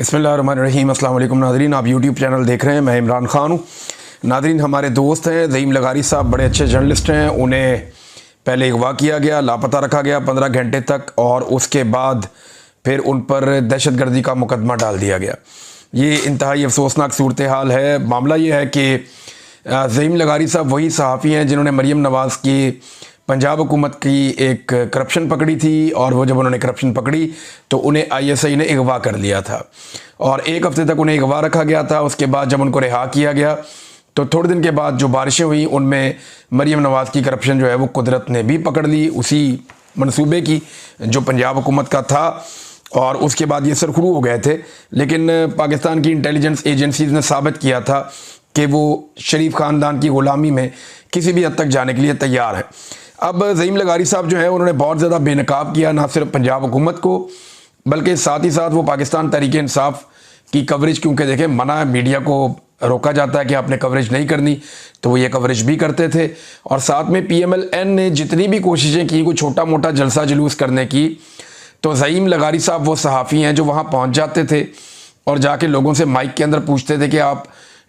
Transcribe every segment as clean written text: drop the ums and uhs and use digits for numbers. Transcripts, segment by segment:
बिस्मिल्लाहिर्रहमानिर्रहीम। अस्सलाम वालेकुम नाज़रीन, आप यूट्यूब चैनल देख रहे हैं। मैं इमरान ख़ान हूँ। नाज़रीन, हमारे दोस्त हैं ज़हीम लगारी साहब, बड़े अच्छे जर्नलिस्ट हैं। उन्हें पहले अगवा किया गया, लापता रखा गया 15 घंटे तक, और उसके बाद फिर उन पर दहशतगर्दी का मुकदमा डाल दिया गया। ये इंतहाई अफसोसनाक सूरत हाल है। मामला ये है कि ज़हीम लगारी साहब वही सहाफ़ी हैं जिन्होंने मरीम नवाज़ की पंजाब हुकूमत की एक करप्शन पकड़ी थी, और वो जब उन्होंने करप्शन पकड़ी तो उन्हें ISI ने अगवा कर लिया था और एक हफ़्ते तक उन्हें अगवा रखा गया था। उसके बाद जब उनको रिहा किया गया तो थोड़े दिन के बाद जो बारिशें हुई उनमें मरीम नवाज़ की करप्शन जो है वो कुदरत ने भी पकड़ ली, उसी मंसूबे की जो पंजाब हुकूमत का था। और उसके बाद ये सरखरू हो गए थे, लेकिन पाकिस्तान की इंटेलिजेंस एजेंसीज़ ने साबित किया था कि वो शरीफ ख़ानदान की ग़ुलामी में किसी भी हद तक जाने के लिए तैयार हैं। अब ज़हीम लगारी साहब जो हैं उन्होंने बहुत ज़्यादा बेनकाब किया, ना सिर्फ पंजाब हुकूमत को बल्कि साथ ही साथ वो पाकिस्तान तहरीक इंसाफ की कवरेज, क्योंकि देखें मना है, मीडिया को रोका जाता है कि आपने कवरेज नहीं करनी, तो वो ये कवरेज भी करते थे। और साथ में PMLN ने जितनी भी कोशिशें की कोई छोटा मोटा जलसा जुलूस करने की, तो ज़हीम लगारी साहब वो सहाफ़ी हैं जो वहाँ पहुँच जाते थे और जाके लोगों से माइक के अंदर पूछते थे कि आप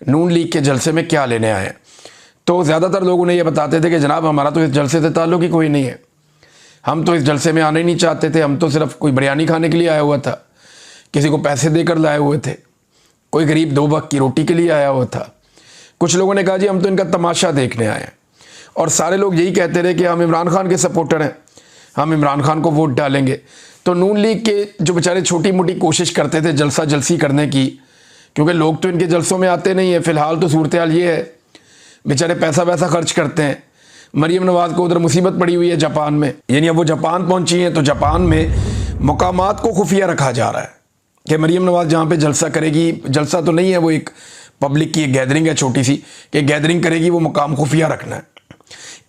नून लीग के जलसे में क्या लेने आए हैं। तो ज़्यादातर लोग उन्हें ये बताते थे कि जनाब हमारा तो इस जलसे से ताल्लुक़ ही कोई नहीं है, हम तो इस जलसे में आने ही नहीं चाहते थे, हम तो सिर्फ कोई बिरयानी खाने के लिए आया हुआ था, किसी को पैसे देकर लाए हुए थे, कोई गरीब 2 वक्त की रोटी के लिए आया हुआ था। कुछ लोगों ने कहा जी हम तो इनका तमाशा देखने आए हैं, और सारे लोग यही कहते रहे कि हम इमरान खान के सपोर्टर हैं, हम इमरान खान को वोट डालेंगे। तो नून लीग के जो बेचारे छोटी मोटी कोशिश करते थे जलसा जलसी करने की, क्योंकि लोग तो इनके जलसों में आते नहीं है, फ़िलहाल तो सूरत हाल ये है, बेचारे पैसा वैसा खर्च करते हैं। मरीम नवाज़ को उधर मुसीबत पड़ी हुई है जापान में, यानी अब वो जापान पहुंची हैं, तो जापान में मकामात को खुफिया रखा जा रहा है कि मरीम नवाज़ जहाँ पे जलसा करेगी, जलसा तो नहीं है, वो एक पब्लिक की एक गैदरिंग है छोटी सी, कि गैदरिंग करेगी, वो मकाम खुफिया रखना है।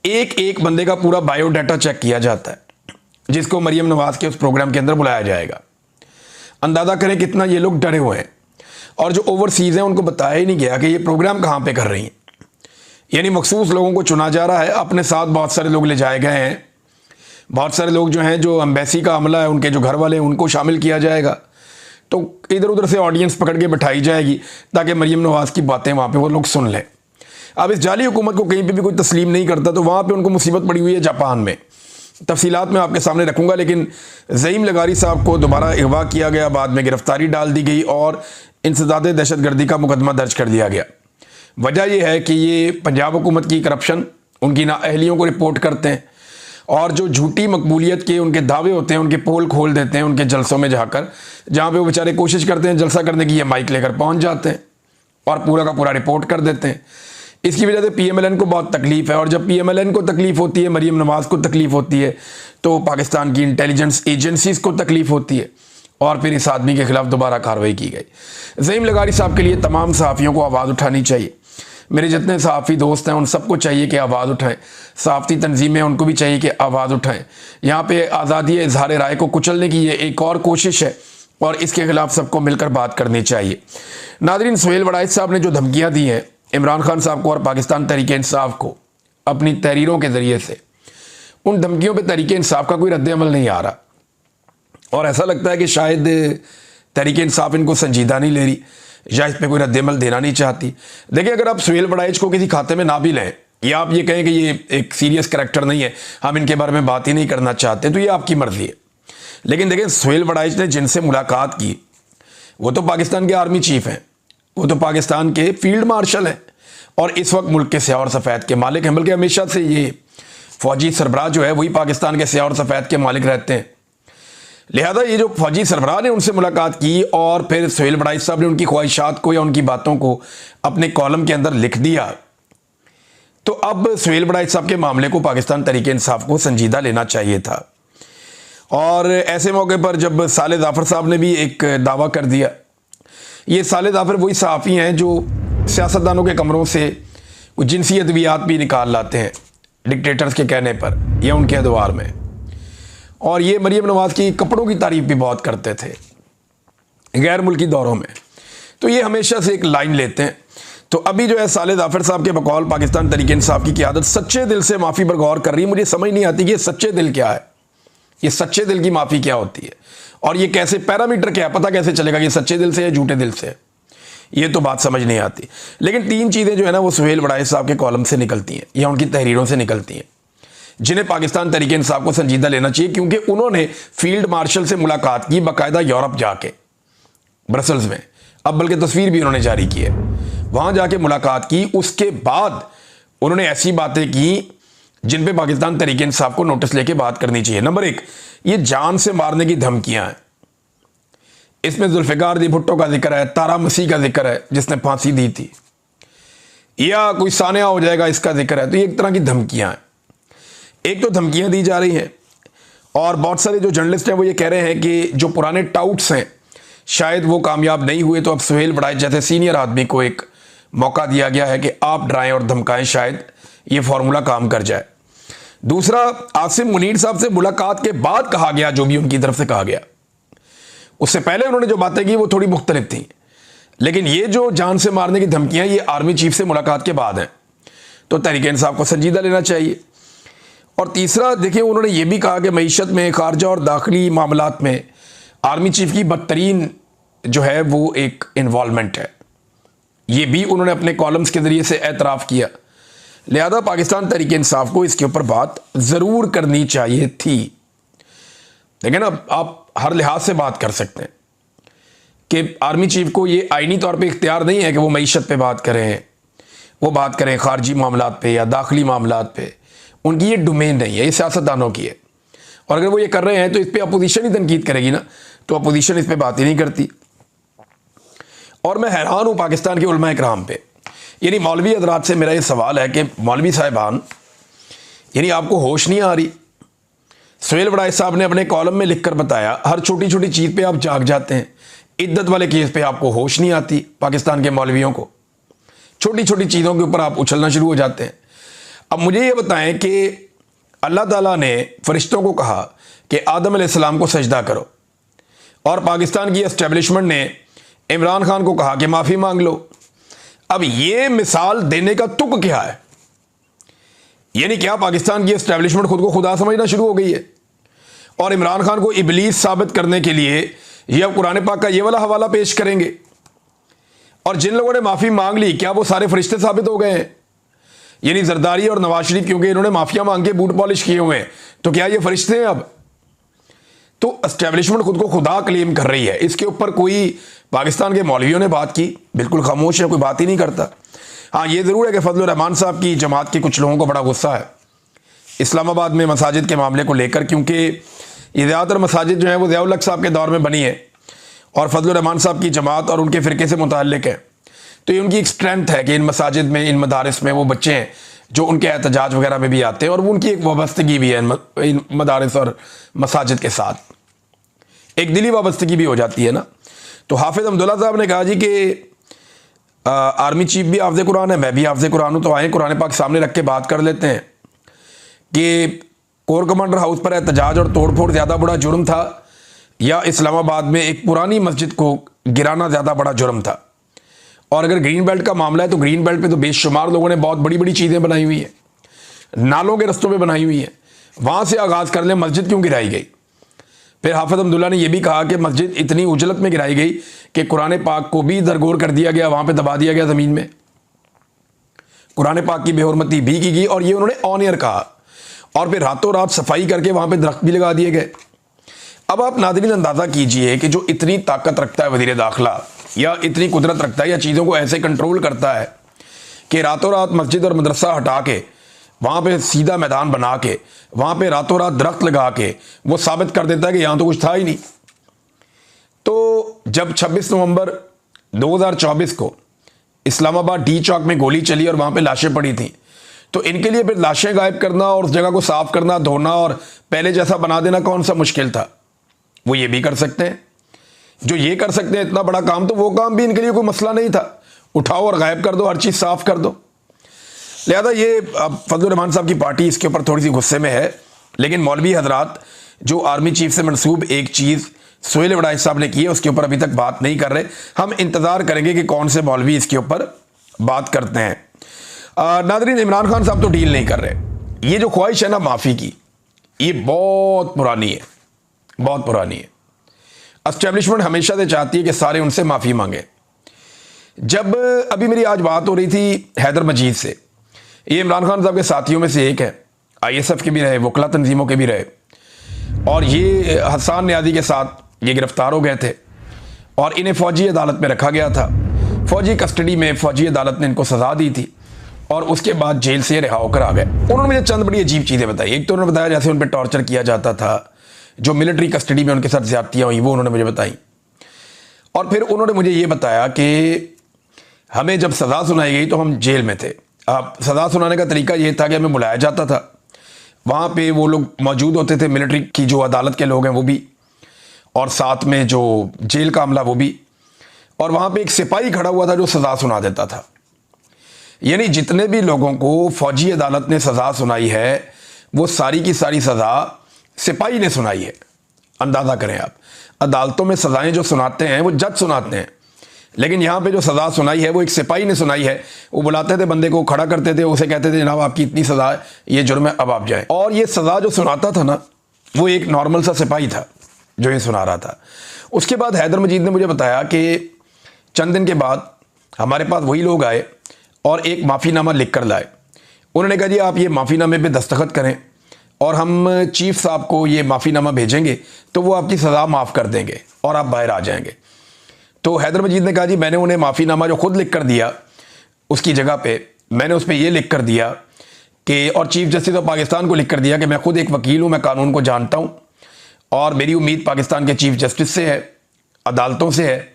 एक एक बंदे का पूरा बायोडाटा चेक किया जाता है जिसको मरीम नवाज़ के उस प्रोग्राम के अंदर बुलाया जाएगा। अंदाज़ा करें कितना ये लोग डरे हुए हैं। और जो ओवरसीज़ हैं उनको बताया ही नहीं गया कि ये प्रोग्राम कहाँ पर कर रही हैं, यानी मखसूस लोगों को चुना जा रहा है, अपने साथ बहुत सारे लोग ले जाए गए हैं, बहुत सारे लोग जो हैं जो एम्बेसी का अमला है उनके जो घर वाले हैं उनको शामिल किया जाएगा। तो इधर उधर से ऑडियंस पकड़ के बिठाई जाएगी ताकि मरीम नवाज़ की बातें वहाँ पे वो लोग सुन लें। अब इस जाली हुकूमत को कहीं पे भी कोई तस्लीम नहीं करता, तो वहाँ पे उनको मुसीबत पड़ी हुई है जापान में। तफसीलात मैं आपके सामने रखूँगा, लेकिन ज़हीम लगारी साहब को दोबारा अगवा किया गया, बाद में गिरफ्तारी डाल दी गई और इंसदाद दहशतगर्दी का मुकदमा दर्ज कर दिया गया। वजह यह है कि ये पंजाब हुकूमत की करप्शन, उनकी नाअहलियों को रिपोर्ट करते हैं, और जो झूठी मकबूलियत के उनके दावे होते हैं उनके पोल खोल देते हैं उनके जलसों में जाकर, जहाँ पे वो बेचारे कोशिश करते हैं जलसा करने की, ये माइक लेकर पहुँच जाते हैं और पूरा का पूरा रिपोर्ट कर देते हैं। इसकी वजह से PMLN को बहुत तकलीफ़ है, और जब PMLN को तकलीफ़ होती है, मरीम नवाज़ को तकलीफ़ होती है, तो पाकिस्तान की इंटेलिजेंस एजेंसीज़ को तकलीफ़ होती है, और फिर इस आदमी के खिलाफ दोबारा कार्रवाई की गई। ज़हीम लगारी साहब के लिए तमाम सहाफ़ियों को आवाज़ उठानी चाहिए। मेरे जितने सहाफ़ी दोस्त हैं उन सबको चाहिए कि आवाज़ उठाएं, सहाफ़ती तंजीमें उनको भी चाहिए कि आवाज़ उठाएं। यहाँ पे आज़ादी इज़हार राय को कुचलने की ये एक और कोशिश है, और इसके खिलाफ सबको मिलकर बात करनी चाहिए। नाज़रीन, सुहेल वड़ाइच साहब ने जो धमकियाँ दी हैं इमरान खान साहब को और पाकिस्तान तहरीक इंसाफ को अपनी तहरीरों के ज़रिए से, उन धमकियों पर तहरीक इंसाफ का कोई रद्द-ए-अमल नहीं आ रहा, और ऐसा लगता है कि शायद तहरीक इंसाफ इनको संजीदा नहीं ले रही या इस पर कोई रद्द-ए-अमल देना नहीं चाहती। देखिए, अगर आप सुहेल वड़ाइच को किसी खाते में ना भी लें, या आप ये कहें कि ये एक सीरियस करैक्टर नहीं है, हम इनके बारे में बात ही नहीं करना चाहते, तो ये आपकी मर्ज़ी है। लेकिन देखिए, सुहेल वड़ाइच ने जिनसे मुलाकात की वो तो पाकिस्तान के आर्मी चीफ हैं, वो तो पाकिस्तान के फील्ड मार्शल हैं, और इस वक्त मुल्क के स्याह और सफ़ेद के मालिक हैं। बल्कि हमेशा से ये फ़ौजी सरबराह जो है वही पाकिस्तान के स्याह और सफ़ेद के मालिक रहते हैं। लिहाजा ये जो फौजी सरबराह ने उनसे मुलाकात की और फिर सुहेल वड़ाइच साहब ने उनकी ख्वाहिशात को या उनकी बातों को अपने कॉलम के अंदर लिख दिया, तो अब सुहेल वड़ाइच साहब के मामले को पाकिस्तान तहरीक इंसाफ को संजीदा लेना चाहिए था। और ऐसे मौके पर जब साले जाफ़र साहब ने भी एक दावा कर दिया, ये साले जाफ़र वही सहाफ़ी हैं जो सियासतदानों के कमरों से कुछ जिनसी अद्वियात भी निकाल लाते हैं डिक्टेटर्स के कहने पर या उनके अदवार में, और ये मरीम नवाज़ की कपड़ों की तारीफ़ भी बहुत करते थे गैर मुल्की दौरों में। तो ये हमेशा से एक लाइन लेते हैं। तो अभी जो है साले जाफ़र साहब के बकौल पाकिस्तान तहरीक इंसाफ की क़यादत सच्चे दिल से माफ़ी पर गौर कर रही है। मुझे समझ नहीं आती कि ये सच्चे दिल क्या है, ये सच्चे दिल की माफ़ी क्या होती है, और ये कैसे, पैरामीटर क्या है, पता कैसे चलेगा कि सच्चे दिल से या झूठे दिल से? ये तो बात समझ नहीं आती। लेकिन 3 चीज़ें जो है ना वो सुहेल बड़ाई साहब के कॉलम से निकलती हैं या उनकी तहरीरों से निकलती हैं, जिन्हें पाकिस्तान तहरीक इंसाफ को संजीदा लेना चाहिए, क्योंकि उन्होंने फील्ड मार्शल से मुलाकात की बाकायदा यूरोप जाके, ब्रसल्स में। अब बल्कि तस्वीर भी उन्होंने जारी की है, वहां जाके मुलाकात की। उसके बाद उन्होंने ऐसी बातें की जिन पे पाकिस्तान तहरीक इंसाफ को नोटिस लेके बात करनी चाहिए। नंबर 1, ये जान से मारने की धमकियां हैं। इसमें जुल्फिकार दी भुट्टो का जिक्र है, तारा मसीह का जिक्र है जिसने फांसी दी थी, या कोई सानिया हो जाएगा इसका जिक्र है। तो ये एक तरह की धमकियां हैं। एक तो धमकियां दी जा रही हैं, और बहुत सारे जो जर्नलिस्ट हैं वो ये कह रहे हैं कि जो पुराने टाउट्स हैं शायद वो कामयाब नहीं हुए, तो अब सुहेल बड़ाई जैसे सीनियर आदमी को एक मौका दिया गया है कि आप डराएं और धमकाएं, शायद ये फॉर्मूला काम कर जाए। दूसरा, आसिम मुनीर साहब से मुलाकात के बाद कहा गया, जो भी उनकी तरफ से कहा गया, उससे पहले उन्होंने जो बातें की वो थोड़ी मुख्तलिफ थी। लेकिन ये जो जान से मारने की धमकियां, ये आर्मी चीफ से मुलाकात के बाद हैं, तो तहरीक इंसाफ को संजीदा लेना चाहिए। और तीसरा, देखिए, उन्होंने ये भी कहा कि मईशत में, खारजा और दाखिली मामलात में आर्मी चीफ की बदतरीन जो है वो एक इन्वॉल्वमेंट है। ये भी उन्होंने अपने कॉलम्स के जरिए से एतराफ़ किया। लिहाजा पाकिस्तान तहरीक इंसाफ को इसके ऊपर बात ज़रूर करनी चाहिए थी। देखिए ना, आप हर लिहाज से बात कर सकते हैं कि आर्मी चीफ को ये आईनी तौर पे इख्तियार नहीं है कि वो मईशत पे बात करें, वो बात करें खारजी मामलात पे या दाखिली मामलात पे। उनकी ये डोमेन नहीं है, ये सियासतदानों की है। और अगर वो ये कर रहे हैं तो इस पर अपोजिशन ही तनकीद करेगी ना, तो अपोजिशन इस पर बात ही नहीं करती। और मैं हैरान हूँ पाकिस्तान के उलमा इकराम पे, यानी मौलवी हजरात से मेरा ये सवाल है कि मौलवी साहिबान, यानी आपको होश नहीं आ रही? सुहेल बड़ाई साहब ने अपने कॉलम में लिखकर बताया, हर छोटी छोटी चीज़ पे आप जाग जाते हैं, इद्दत वाले केस पे आपको होश नहीं आती। पाकिस्तान के मौलवियों को छोटी छोटी चीज़ों के ऊपर आप उछलना शुरू हो जाते हैं। अब मुझे ये बताएं कि अल्लाह ताला ने फरिश्तों को कहा कि आदम अलैहिस्सलाम को सजदा करो, और पाकिस्तान की एस्टेब्लिशमेंट ने इमरान खान को कहा कि माफ़ी मांग लो। अब ये मिसाल देने का तुक क्या है? यानी क्या पाकिस्तान की एस्टेब्लिशमेंट खुद को खुदा समझना शुरू हो गई है, और इमरान खान को इबलीस साबित करने के लिए ये अब कुरान पाक का ये वाला हवाला पेश करेंगे? और जिन लोगों ने माफ़ी मांग ली, क्या वो सारे फरिश्ते साबित हो गए हैं? यानी जरदारी और नवाज शरीफ, क्योंकि इन्होंने माफिया मांग के बूट पॉलिश किए हुए हैं, तो क्या ये फरिश्ते हैं अब? तो एस्टेब्लिशमेंट खुद को खुदा क्लेम कर रही है। इसके ऊपर कोई पाकिस्तान के मौलवियों ने बात की? बिल्कुल खामोश है, कोई बात ही नहीं करता। हाँ, ये ज़रूर है कि फजलुर रहमान साहब की जमात के कुछ लोगों को बड़ा गुस्सा है इस्लामाबाद में मसाजिद के मामले को लेकर, क्योंकि ये ज़्यादातर मसाजिद जो है वो ज़िया-उल-हक साहब के दौर में बनी है और फजलुर रहमान साहब की जमात और उनके फ़िरके से मुताल्लिक है। तो ये उनकी एक स्ट्रेंथ है कि इन मसाजिद में, इन मदारिस में वो बच्चे हैं जो उनके एहतजाज वगैरह में भी आते हैं, और वो उनकी एक वाबस्तगी भी है इन मदारिस और मसाजिद के साथ, एक दिली वाबस्तगी भी हो जाती है ना। तो हाफिज़ अब्दुल्ला साहब ने कहा जी कि आर्मी चीफ भी हाफ़िज़ कुरान है, मैं भी हाफ़िज़ कुरान हूँ, तो आए कुरान पाक सामने रख के बात कर लेते हैं कि कोर कमांडर हाउस पर एहतजाज और तोड़फोड़ ज़्यादा बड़ा जुर्म था, या इस्लामाबाद में एक पुरानी मस्जिद को गिराना ज़्यादा बड़ा जुर्म था। और अगर ग्रीन बेल्ट का मामला है तो ग्रीन बेल्ट पे तो बेशुमार लोगों ने बहुत बड़ी बड़ी चीज़ें बनाई हुई हैं, नालों के रस्तों पे बनाई हुई हैं, वहाँ से आगाज़ कर लें, मस्जिद क्यों गिराई गई? फिर हाफिज़ अब्दुल्ला ने यह भी कहा कि मस्जिद इतनी उजलत में गिराई गई कि कुरान पाक को भी दरगोर कर दिया गया, वहाँ पे दबा दिया गया ज़मीन में, कुरान पाक की बेहुरमती भी की गई, और ये उन्होंने ऑन एयर कहा, और फिर रातों रात सफाई करके वहाँ पर दरख्त भी लगा दिए गए। अब आप नाज़रीन अंदाज़ा कीजिए कि जो इतनी ताकत रखता है वज़ीर दाखिला, या इतनी कुदरत रखता है, या चीज़ों को ऐसे कंट्रोल करता है कि रातों रात मस्जिद और मदरसा हटा के वहाँ पे सीधा मैदान बना के वहाँ पे रातों रात दरख्त लगा के वो साबित कर देता है कि यहाँ तो कुछ था ही नहीं। तो जब 26 नवंबर 2024 को इस्लामाबाद डी चौक में गोली चली और वहाँ पे लाशें पड़ी थी, तो इनके लिए फिर लाशें गायब करना और उस जगह को साफ करना, धोना और पहले जैसा बना देना कौन सा मुश्किल था? वो ये भी कर सकते हैं। जो ये कर सकते हैं इतना बड़ा काम, तो वो काम भी इनके लिए कोई मसला नहीं था, उठाओ और गायब कर दो, हर चीज़ साफ कर दो। लिहाजा ये फजलुर रहमान साहब की पार्टी इसके ऊपर थोड़ी सी गुस्से में है, लेकिन मौलवी हजरात जो आर्मी चीफ से मनसूब एक चीज़ सुहेल बड़ाई साहब ने की है उसके ऊपर अभी तक बात नहीं कर रहे। हम इंतज़ार करेंगे कि कौन से मौलवी इसके ऊपर बात करते हैं। नाज़रीन, इमरान खान साहब तो डील नहीं कर रहे। ये जो ख्वाहिश है ना माफ़ी की, ये बहुत पुरानी है, बहुत पुरानी है। एस्टेब्लिशमेंट हमेशा से चाहती है कि सारे उनसे माफ़ी मांगे। जब अभी मेरी आज बात हो रही थी हैदर मजीद से, ये इमरान खान साहब के साथियों में से एक है, ISF के भी रहे, वकला तंजीमों के भी रहे, और ये हसन न्याजी के साथ ये गिरफ्तार हो गए थे और इन्हें फ़ौजी अदालत में रखा गया था। फ़ौजी कस्टडी में फ़ौजी अदालत ने इनको सज़ा दी थी और उसके बाद जेल से रिहा होकर आ गए। उन्होंने मुझे चंद बड़ी अजीब चीज़ें बताई। एक तो उन्होंने बताया जैसे उन पर टॉर्चर किया जाता था, जो मिलिट्री कस्टडी में उनके साथ ज़्यादतियाँ हुई वो उन्होंने मुझे बताई। और फिर उन्होंने मुझे ये बताया कि हमें जब सज़ा सुनाई गई तो हम जेल में थे। अब सज़ा सुनाने का तरीका ये था कि हमें बुलाया जाता था, वहाँ पे वो लोग मौजूद होते थे, मिलिट्री की जो अदालत के लोग हैं वो भी, और साथ में जो जेल का अमला वो भी, और वहाँ पे एक सिपाही खड़ा हुआ था जो सज़ा सुना देता था। यानी जितने भी लोगों को फ़ौजी अदालत ने सज़ा सुनाई है वो सारी की सारी सज़ा सिपाही ने सुनाई है। अंदाज़ा करें आप, अदालतों में सज़ाएं जो सुनाते हैं वो जज सुनाते हैं, लेकिन यहाँ पे जो सज़ा सुनाई है वो एक सिपाही ने सुनाई है। वो बुलाते थे बंदे को, खड़ा करते थे, उसे कहते थे जनाब आपकी इतनी सज़ा है, ये जुर्म है, अब आप जाएं। और ये सज़ा जो सुनाता था ना वो एक नॉर्मल सा सिपाही था जो ये सुना रहा था। उसके बाद हैदर मजीद ने मुझे बताया कि चंद दिन के बाद हमारे पास वही लोग आए और एक माफ़ीनामा लिख कर लाए। उन्होंने कहा जी आप ये माफ़ीनामे पे दस्तखत करें और हम चीफ साहब को ये माफ़ीनामा भेजेंगे तो वो आपकी सज़ा माफ़ कर देंगे और आप बाहर आ जाएंगे। तो हैदर मजीद ने कहा जी मैंने उन्हें माफ़ीनामा जो खुद लिख कर दिया उसकी जगह पे मैंने उस पर यह लिख कर दिया कि, और चीफ जस्टिस ऑफ पाकिस्तान को लिख कर दिया कि मैं खुद एक वकील हूँ, मैं कानून को जानता हूँ और मेरी उम्मीद पाकिस्तान के चीफ जस्टिस से है, अदालतों से है,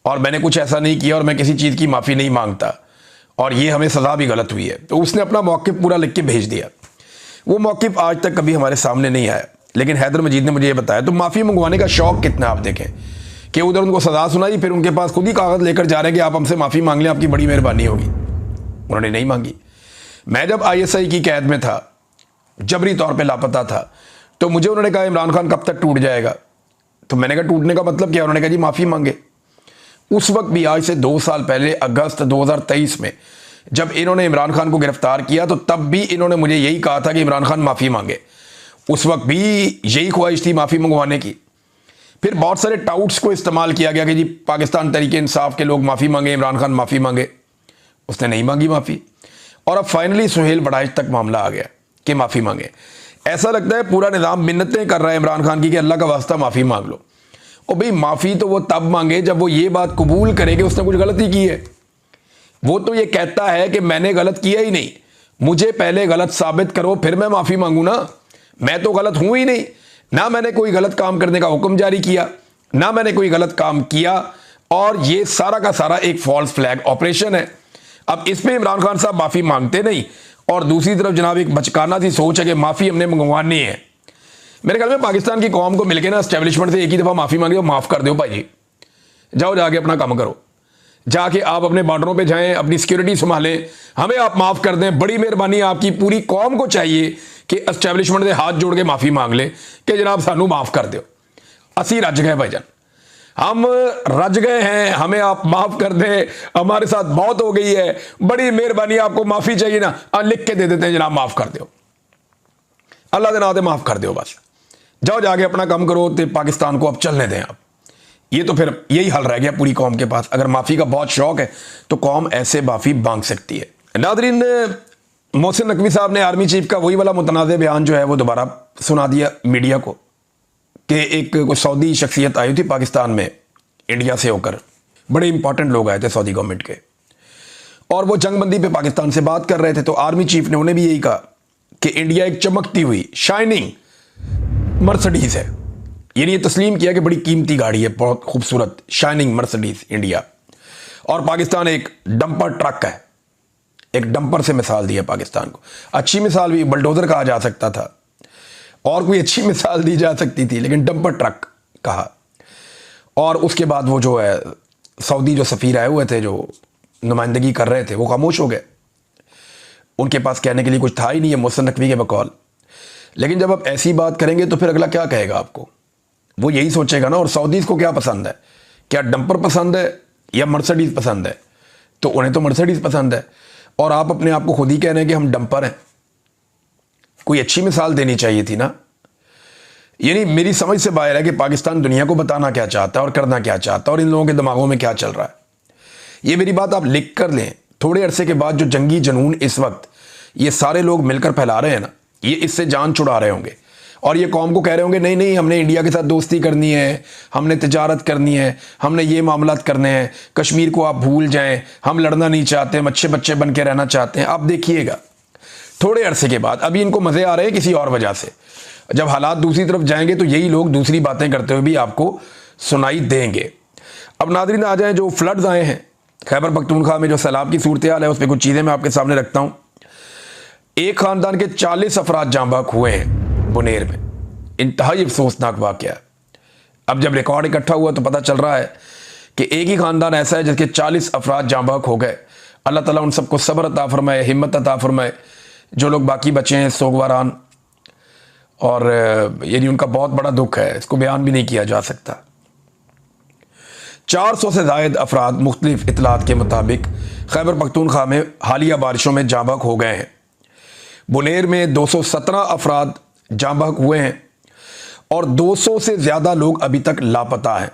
और मैंने कुछ ऐसा नहीं किया और मैं किसी चीज़ की माफ़ी नहीं मांगता और ये हमें सज़ा भी गलत हुई है। तो उसने अपना मौक़िफ़ पूरा लिख के भेज दिया। वो मौक़िफ़ आज तक कभी हमारे सामने नहीं आया, लेकिन हैदर मजीद ने मुझे ये बताया। तो माफ़ी मंगवाने का शौक़ कितना आप देखें कि उधर उनको सज़ा सुनाई, फिर उनके पास खुद ही कागज़ लेकर जा रहे हैं कि आप हमसे माफ़ी मांग लें, आपकी बड़ी मेहरबानी होगी। उन्होंने नहीं मांगी। मैं जब ISI की कैद में था, जबरी तौर पे लापता था, तो मुझे उन्होंने कहा इमरान खान कब तक टूट जाएगा। तो मैंने कहा टूटने का मतलब क्या? उन्होंने कहा जी माफ़ी मांगे। उस वक्त भी, आज से 2 साल पहले, अगस्त 2023 में जब इन्होंने इमरान खान को गिरफ्तार किया तो तब भी इन्होंने मुझे यही कहा था कि इमरान खान माफ़ी मांगे। उस वक्त भी यही ख्वाहिश थी माफ़ी मंगवाने की। फिर बहुत सारे टाउट्स को इस्तेमाल किया गया कि जी पाकिस्तान तहरीक इंसाफ के लोग माफ़ी मांगे, इमरान खान माफ़ी मांगे। उसने नहीं मांगी माफ़ी, और अब फाइनली सुहेल बड़ाइच तक मामला आ गया कि माफ़ी मांगे। ऐसा लगता है पूरा निज़ाम मिन्नतें कर रहा है इमरान खान की कि अल्लाह का वास्ता माफ़ी मांग लो। और भाई माफ़ी तो वो तब मांगे जब वो ये बात कबूल करे कि उसने कुछ गलती की है। वो तो ये कहता है कि मैंने गलत किया ही नहीं, मुझे पहले गलत साबित करो फिर मैं माफ़ी मांगू ना। मैं तो गलत हूँ ही नहीं, ना मैंने कोई गलत काम करने का हुक्म जारी किया, ना मैंने कोई गलत काम किया, और ये सारा का सारा एक फॉल्स फ्लैग ऑपरेशन है। अब इसमें इमरान खान साहब माफ़ी मांगते नहीं, और दूसरी तरफ जनाब एक बचकाना सी सोच है कि माफ़ी हमने मंगवानी है। मेरे ख्याल में पाकिस्तान की कौम को मिलकर ना एस्टेब्लिशमेंट से एक ही दफ़ा माफ़ी मांगी और माफ़ कर दो भाई, जाओ जाके अपना काम करो, जाके आप अपने बॉर्डरों पे जाएं, अपनी सिक्योरिटी संभालें, हमें आप माफ़ कर दें, बड़ी मेहरबानी आपकी। पूरी कौम को चाहिए कि एस्टेब्लिशमेंट से हाथ जोड़ के माफ़ी मांग ले कि जनाब सानू माफ़ कर दो, असी रज गए भाईजान, हम रज गए हैं, हमें आप माफ़ कर दें, हमारे साथ बहुत हो गई है, बड़ी मेहरबानी, आपको माफ़ी चाहिए ना, लिख के दे देते हैं जनाब माफ़ कर दो, अल्लाह के नाते माफ़ कर दो, बस जाओ जाके अपना काम करो, तो पाकिस्तान को अब चलने दें आप। ये तो फिर यही हल रह गया पूरी कौम के पास। अगर माफ़ी का बहुत शौक है तो कौम ऐसे माफ़ी मांग सकती है। नादरीन, मोहसिन नकवी साहब ने आर्मी चीफ का वही वाला मुतनाज़ बयान जो है वो दोबारा सुना दिया मीडिया को कि एक सऊदी शख्सियत आई थी पाकिस्तान में इंडिया से होकर, बड़े इंपॉर्टेंट लोग आए थे सऊदी गवर्नमेंट के, और वो जंगबंदी पे पाकिस्तान से बात कर रहे थे। तो आर्मी चीफ ने उन्हें भी यही कहा कि इंडिया एक चमकती हुई शाइनिंग मर्सिडीज़ है। यानी ये तस्लीम किया कि बड़ी कीमती गाड़ी है, बहुत खूबसूरत शाइनिंग मर्सिडीज़ इंडिया, और पाकिस्तान एक डंपर ट्रक है। एक डंपर से मिसाल दी है पाकिस्तान को। अच्छी मिसाल भी बुलडोज़र कहा जा सकता था, और कोई अच्छी मिसाल दी जा सकती थी, लेकिन डंपर ट्रक कहा। और उसके बाद वो जो है सऊदी जो सफ़ीर आए हुए थे, जो नुमाइंदगी कर रहे थे, वो खामोश हो गए। उनके पास कहने के लिए कुछ था ही नहीं है मोहसिन नकवी के बकौल। लेकिन जब आप ऐसी बात करेंगे तो फिर अगला क्या कहेगा आपको? वो यही सोचेगा ना। और सऊदीज़ को क्या पसंद है? क्या डंपर पसंद है या मर्सिडीज़ पसंद है? तो उन्हें तो मर्सिडीज़ पसंद है, और आप अपने आप को खुद ही कह रहे हैं कि हम डंपर हैं। कोई अच्छी मिसाल देनी चाहिए थी ना। यानी मेरी समझ से बाहर है कि पाकिस्तान दुनिया को बताना क्या चाहता है और करना क्या चाहता है और इन लोगों के दिमागों में क्या चल रहा है। ये मेरी बात आप लिख कर लें। थोड़े अरसे के बाद जो जंगी जनून इस वक्त ये सारे लोग मिलकर फैला रहे हैं ना, ये इससे जान छुड़ा रहे होंगे और ये कौम को कह रहे होंगे नहीं नहीं हमने इंडिया के साथ दोस्ती करनी है, हमने तिजारत करनी है, हमने ये मामलात करने हैं, कश्मीर को आप भूल जाएं, हम लड़ना नहीं चाहते, हम अच्छे बच्चे बन के रहना चाहते हैं। आप देखिएगा थोड़े अरसे के बाद, अभी इनको मज़े आ रहे हैं किसी और वजह से, जब हालात दूसरी तरफ जाएंगे तो यही लोग दूसरी बातें करते हुए भी आपको सुनाई देंगे। अब नाज़रीन आ जाएं, जो फ्लड्स आए हैं खैबर पख्तूनख्वा में, जो सैलाब की सूरत हाल है, उस पर कुछ चीज़ें मैं आपके सामने रखता हूँ। एक ख़ानदान के 40 अफराद जाँ बहक हुए हैं बुनेर में। इंतहाई अफसोसनाक वाक़या। अब जब रिकॉर्ड इकट्ठा हुआ तो पता चल रहा है कि एक ही ख़ानदान ऐसा है जिसके 40 अफराद जाँ बहक हो गए। अल्लाह ताला उन सबको सब्र अता फरमाए, हिम्मत अता फरमाए। जो लोग बाकी बचे हैं सोगवारान, और यानी उनका बहुत बड़ा दुख है, इसको बयान भी नहीं किया जा सकता। 400 से ज़ायद अफराद मुख्तलिफ इतलात के मुताबिक खैबर पख्तूनख्वा में हालिया बारिशों में जाँ बहक हो गए हैं। बुनेर में 217 अफराद जाँ बहक हुए हैं और 200 से ज़्यादा लोग अभी तक लापता हैं।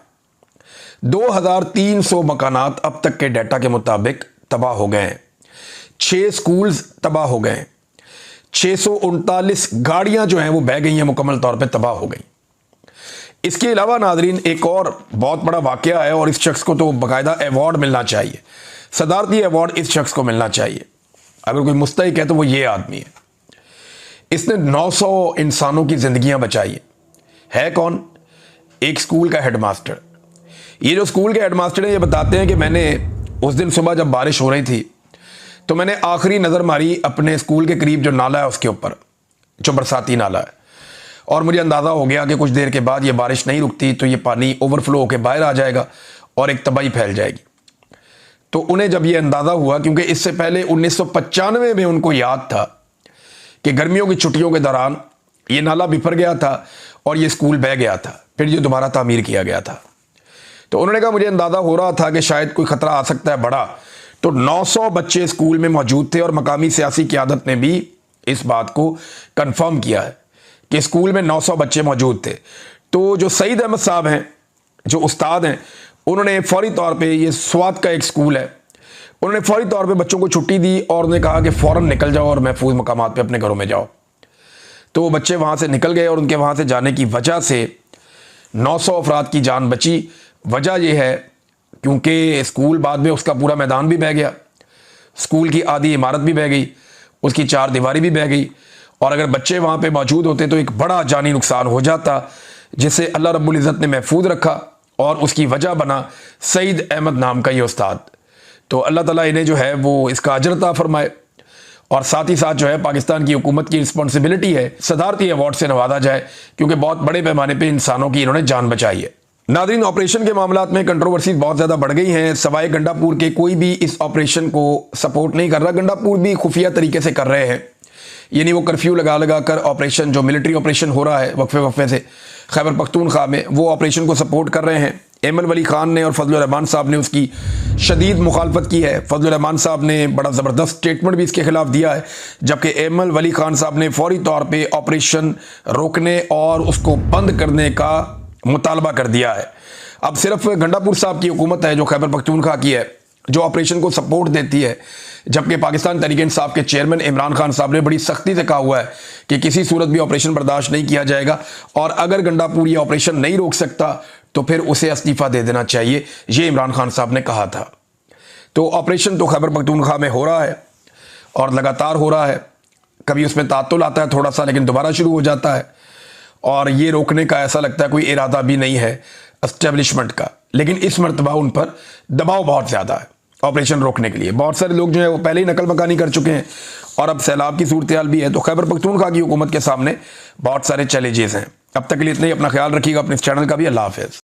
2300 मकानात अब तक के डाटा के मुताबिक तबाह हो गए हैं। 6 स्कूल्स तबाह हो गए हैं। 639 गाड़ियां जो हैं वो बह गई हैं, मुकम्मल तौर पे तबाह हो गई। इसके अलावा नाजरीन एक और बहुत बड़ा वाक़या है और इस शख्स को तो बाकायदा अवार्ड मिलना चाहिए, सदारती अवार्ड इस शख्स को मिलना चाहिए। अगर कोई मुस्तहिक है तो वो ये आदमी है। इसने 900 इंसानों की ज़िंदगियां बचाई है कौन? एक स्कूल का हेडमास्टर। ये जो स्कूल के हेडमास्टर हैं ये बताते हैं कि मैंने उस दिन सुबह जब बारिश हो रही थी तो मैंने आखिरी नज़र मारी अपने स्कूल के करीब जो नाला है उसके ऊपर, जो बरसाती नाला है, और मुझे अंदाज़ा हो गया कि कुछ देर के बाद ये बारिश नहीं रुकती तो ये पानी ओवरफ्लो होकर बाहर आ जाएगा और एक तबाही फैल जाएगी। तो उन्हें जब ये अंदाज़ा हुआ, क्योंकि इससे पहले 1995 में उनको याद था कि गर्मियों की छुट्टियों के दौरान ये नाला बिफर गया था और ये स्कूल बह गया था, फिर ये दोबारा तामीर किया गया था। तो उन्होंने कहा मुझे अंदाज़ा हो रहा था कि शायद कोई ख़तरा आ सकता है बड़ा। तो 900 बच्चे स्कूल में मौजूद थे और मकामी सियासी क़यादत ने भी इस बात को कंफर्म किया है कि स्कूल में 900 बच्चे मौजूद थे। तो जो सईद अहमद साहब हैं, जो उस्ताद हैं, उन्होंने फौरी तौर पे, ये स्वात का एक स्कूल है, उन्होंने फौरी तौर पे बच्चों को छुट्टी दी और उन्होंने कहा कि फ़ौरन निकल जाओ और महफूज मकामात पे अपने घरों में जाओ। तो वो बच्चे वहाँ से निकल गए और उनके वहाँ से जाने की वजह से 900 अफराद की जान बची। वजह यह है क्योंकि स्कूल बाद में उसका पूरा मैदान भी बह गया, स्कूल की आधी इमारत भी बह गई, उसकी 4 दीवारी भी बह गई, और अगर बच्चे वहाँ पे मौजूद होते तो एक बड़ा जानी नुकसान हो जाता, जिसे अल्लाह रब्बुल इज़्ज़त ने महफूज रखा और उसकी वजह बना सईद अहमद नाम का ये उस्ताद। तो अल्लाह ताला इन्हें जो है वो इसका अजर अता फरमाए, और साथ ही साथ जो है पाकिस्तान की हुकूमत की रिस्पॉन्सिबिलिटी है सदारती अवार्ड से नवाजा जाए, क्योंकि बहुत बड़े पैमाने पर इंसानों की इन्होंने जान बचाई है। नाज़रीन, ऑपरेशन के मामलात में कंट्रोवर्सीज बहुत ज़्यादा बढ़ गई हैं। सवाए गंडापुर के कोई भी इस ऑपरेशन को सपोर्ट नहीं कर रहा। गंडापुर भी खुफिया तरीके से कर रहे हैं, यानी वो कर्फ्यू लगा कर ऑपरेशन, जो मिलिट्री ऑपरेशन हो रहा है वक्फे से खैबर पख्तूनख्वा में, वो ऑपरेशन को सपोर्ट कर रहे हैं। एमल वली खान ने और फजलुर रहमान साहब ने उसकी शदीद मुखालफत की है। फजलुर रहमान साहब ने बड़ा ज़बरदस्त स्टेटमेंट भी इसके खिलाफ दिया है, जबकि एमल वली खान साहब ने फौरी तौर पे ऑपरेशन रोकने और उसको बंद करने का मुतालबा कर दिया है। अब सिर्फ गंडापुर साहब की हुकूमत है जो खैबर पख्तूनख्वा की है, जो ऑपरेशन को सपोर्ट देती है, जबकि पाकिस्तान तहरीक इंसाफ के चेयरमैन इमरान खान साहब ने बड़ी सख्ती से कहा हुआ है कि किसी सूरत भी ऑपरेशन बर्दाश्त नहीं किया जाएगा, और अगर गंडापुर ये ऑपरेशन नहीं रोक सकता तो फिर उसे इस्तीफ़ा दे देना चाहिए, ये इमरान खान साहब ने कहा था। तो ऑपरेशन तो खैबर पख्तूनख्वा में हो रहा है और लगातार हो रहा है। कभी उसमें तातुल आता है थोड़ा सा, लेकिन दोबारा शुरू हो जाता है, और ये रोकने का ऐसा लगता है कोई इरादा भी नहीं है एस्टेब्लिशमेंट का। लेकिन इस मरतबा उन पर दबाव बहुत ज़्यादा है ऑपरेशन रोकने के लिए। बहुत सारे लोग जो है वो पहले ही नकल मकानी कर चुके हैं और अब सैलाब की सूरत हाल भी है। तो खैबर पख्तूनख्वा की हुकूमत के सामने बहुत सारे चैलेंजेस हैं। अब तक के लिए इतना ही। अपना ख्याल रखिएगा, अपने इस चैनल का भी। अल्लाह हाफ़िज़।